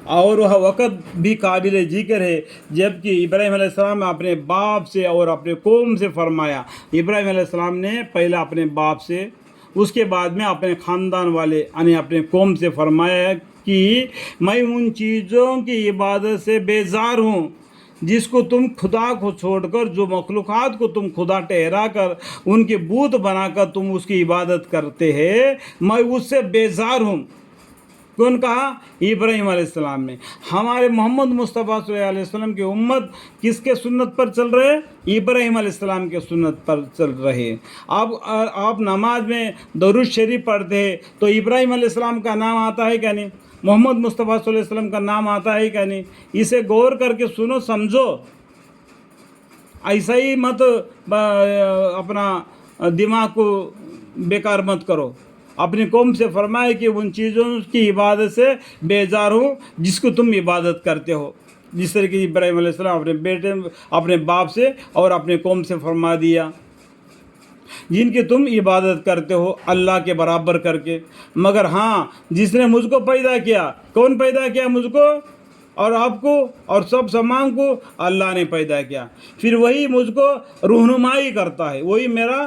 اور وہ وقت بھی قابل ذکر ہے جب کہ ابراہیم علیہ السلام نے اپنے باپ سے اور اپنے قوم سے فرمایا. ابراہیم علیہ السلام نے پہلا اپنے باپ سے، اس کے بعد میں اپنے خاندان والے یعنی اپنے قوم سے فرمایا کہ میں ان چیزوں کی عبادت سے بیزار ہوں جس کو تم خدا کو چھوڑ کر، جو مخلوقات کو تم خدا ٹھہرا کر ان کے بت بنا کر تم اس کی عبادت کرتے ہیں، میں اس سے بیزار ہوں. کون کہا؟ ابراہیم علیہ السلام نے. ہمارے محمد مصطفیٰ صلی اللہ علیہ وسلم کی امت کس کے سنت پر چل رہے؟ ابراہیم علیہ السلام کے سنت پر چل رہے. آپ نماز میں درود شریف پڑھتے ہیں تو ابراہیم علیہ السلام کا نام آتا ہے کیا نہیں؟ محمد مصطفیٰ صلی اللہ علیہ وسلم کا نام آتا ہے کیا نہیں؟ اسے غور کر کے سنو، سمجھو. ایسا ہی مت اپنا دماغ کو بیکار مت کرو. اپنی قوم سے فرمائے کہ ان چیزوں کی عبادت سے بیزار ہوں جس کو تم عبادت کرتے ہو. جس طرح کہ ابراہیم علیہ السلام اپنے بیٹے، اپنے باپ سے اور اپنے قوم سے فرما دیا، جن کی تم عبادت کرتے ہو اللہ کے برابر کر کے. مگر ہاں، جس نے مجھ کو پیدا کیا، کون پیدا کیا مجھ کو اور آپ کو اور سب سامان کو؟ اللہ نے پیدا کیا. پھر وہی مجھ کو رہنمائی کرتا ہے، وہی میرا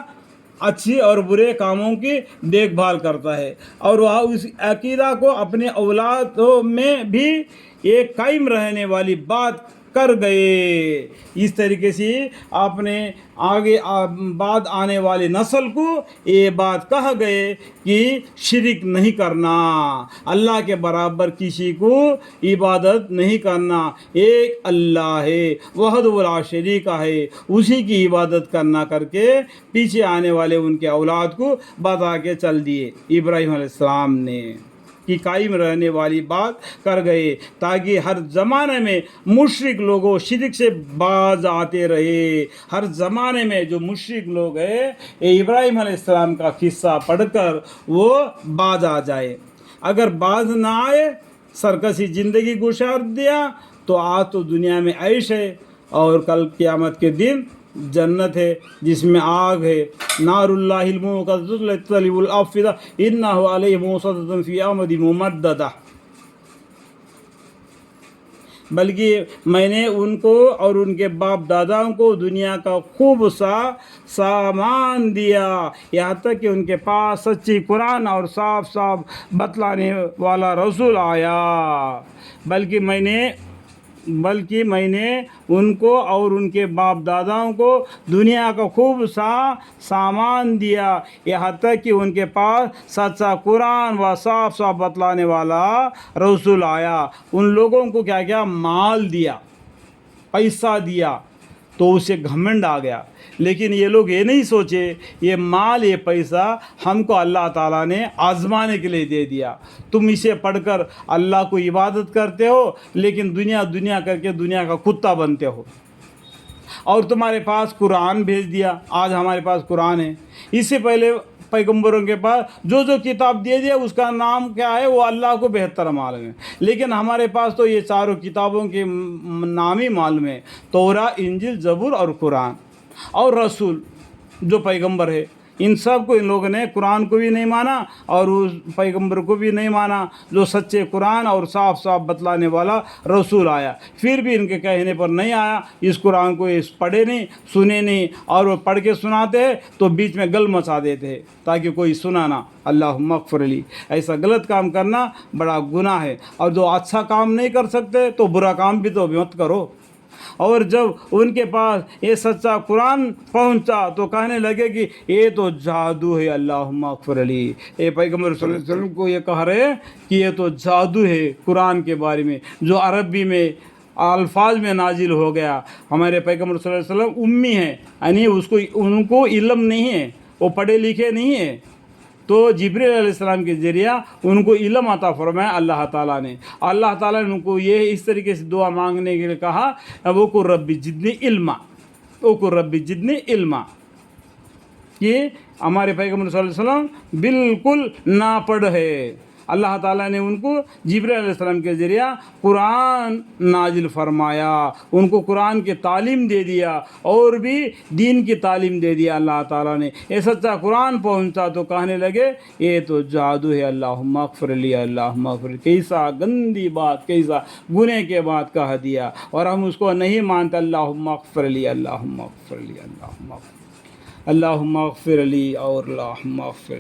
اچھی اور برے کاموں کی دیکھ بھال کرتا ہے. اور وہ اس عقیدہ کو اپنے اولادوں میں بھی ایک قائم رہنے والی بات کر گئے. اس طریقے سے آپ نے آگے بعد آنے والی نسل کو یہ بات کہا گئے کہ شرک نہیں کرنا، اللہ کے برابر کسی کو عبادت نہیں کرنا. ایک اللہ ہے، وحدہ لا شریک ہے، اسی کی عبادت کرنا کر کے پیچھے آنے والے ان کے اولاد کو بتا کے چل دیے ابراہیم علیہ السلام نے کہ قائم رہنے والی بات کر گئے، تاکہ ہر زمانے میں مشرک لوگوں شرک سے باز آتے رہے. ہر زمانے میں جو مشرک لوگ ہیں، ابراہیم علیہ السلام کا قصہ پڑھ کر وہ باز آ جائے. اگر باز نہ آئے، سرکشی زندگی گزار دیا، تو آج تو دنیا میں عیش ہے اور کل قیامت کے دن جنت ہے جس میں آگ ہے. نار اللہ الموقدۃ تطلع الافئدہ انہ علیہ موصدۃ فی امد ممددہ. بلکہ میں نے ان کو اور ان کے باپ داداؤں کو دنیا کا خوب سا سامان دیا، یہاں تک کہ ان کے پاس سچی قرآن اور صاف صاف بتلانے والا رسول آیا. بلکہ میں نے ان کو اور ان کے باپ داداؤں کو دنیا کا خوب سا سامان دیا، یہاں تک کہ ان کے پاس سچا قرآن و صاف صاف بتلانے والا رسول آیا. ان لوگوں کو کیا کیا؟ مال دیا، پیسہ دیا، تو اسے گھمنڈ آ گیا. لیکن یہ لوگ یہ نہیں سوچے یہ مال، یہ پیسہ ہم کو اللہ تعالیٰ نے آزمانے کے لیے دے دیا. تم اسے پڑھ کر اللہ کو عبادت کرتے ہو، لیکن دنیا کر کے دنیا کا کتا بنتے ہو. اور تمہارے پاس قرآن بھیج دیا، آج ہمارے پاس قرآن ہے. اس سے پہلے پیغمبروں کے پاس جو کتاب دے دیا اس کا نام کیا ہے وہ اللہ کو بہتر معلوم ہے. لیکن ہمارے پاس تو یہ چاروں کتابوں کے نام ہی معلوم ہے: توراہ، انجیل، زبور اور قرآن. اور رسول جو پیغمبر ہے، ان سب کو ان لوگوں نے قرآن کو بھی نہیں مانا اور اس پیغمبر کو بھی نہیں مانا جو سچے قرآن اور صاف صاف بتلانے والا رسول آیا. پھر بھی ان کے کہنے پر نہیں آیا. اس قرآن کو اس پڑھے نہیں، سنے نہیں، اور وہ پڑھ کے سناتے ہیں تو بیچ میں گل مچا دیتے ہیں تاکہ کوئی سنا نہ. اللہم اغفر لی. ایسا غلط کام کرنا بڑا گناہ ہے. اور جو اچھا کام نہیں کر سکتے تو برا کام بھی تو مت کرو. اور جب ان کے پاس یہ سچا قرآن پہنچا تو کہنے لگے کہ یہ تو جادو ہے. اللہم اغفر لی. اے پیغمبر صلی اللہ علیہ وسلم کو یہ کہہ رہے کہ یہ تو جادو ہے قرآن کے بارے میں جو عربی میں الفاظ میں نازل ہو گیا. ہمارے پیغمبر صلی اللہ علیہ وسلم امی ہیں، یعنی ان کو علم نہیں ہے، وہ پڑھے لکھے نہیں ہیں. تو جبریل علیہ السلام کے ذریعہ ان کو علم عطا فرمایا اللہ تعالیٰ نے. اللہ تعالیٰ نے ان کو یہ اس طریقے سے دعا مانگنے کے لیے کہا: وَقُلْ رَبِّ زِدْنِی عِلْمًا، وَقُلْ رَبِّ زِدْنِی عِلْمًا. کہ ہمارے پیغمبر صلی اللہ علیہ وسلم بالکل نا پڑھ ہے، اللہ تعالیٰ نے ان کو جبرائیل علیہ السلام کے ذریعہ قرآن نازل فرمایا، ان کو قرآن کی تعلیم دے دیا اور بھی دین کی تعلیم دے دیا اللہ تعالیٰ نے۔ یہ سچا قرآن پہنچا تو کہنے لگے یہ تو جادو ہے، اللہم اغفر لی، اللہم اغفر لی۔ کیسا گندی بات، کیسا گناہ کے بات کہہ دیا، اور ہم اس کو نہیں مانتے۔ اللہم اغفر لی، اللہم اغفر لی، اللہم اغفر لی، اللہم اغفر لی اور اللہم اغفر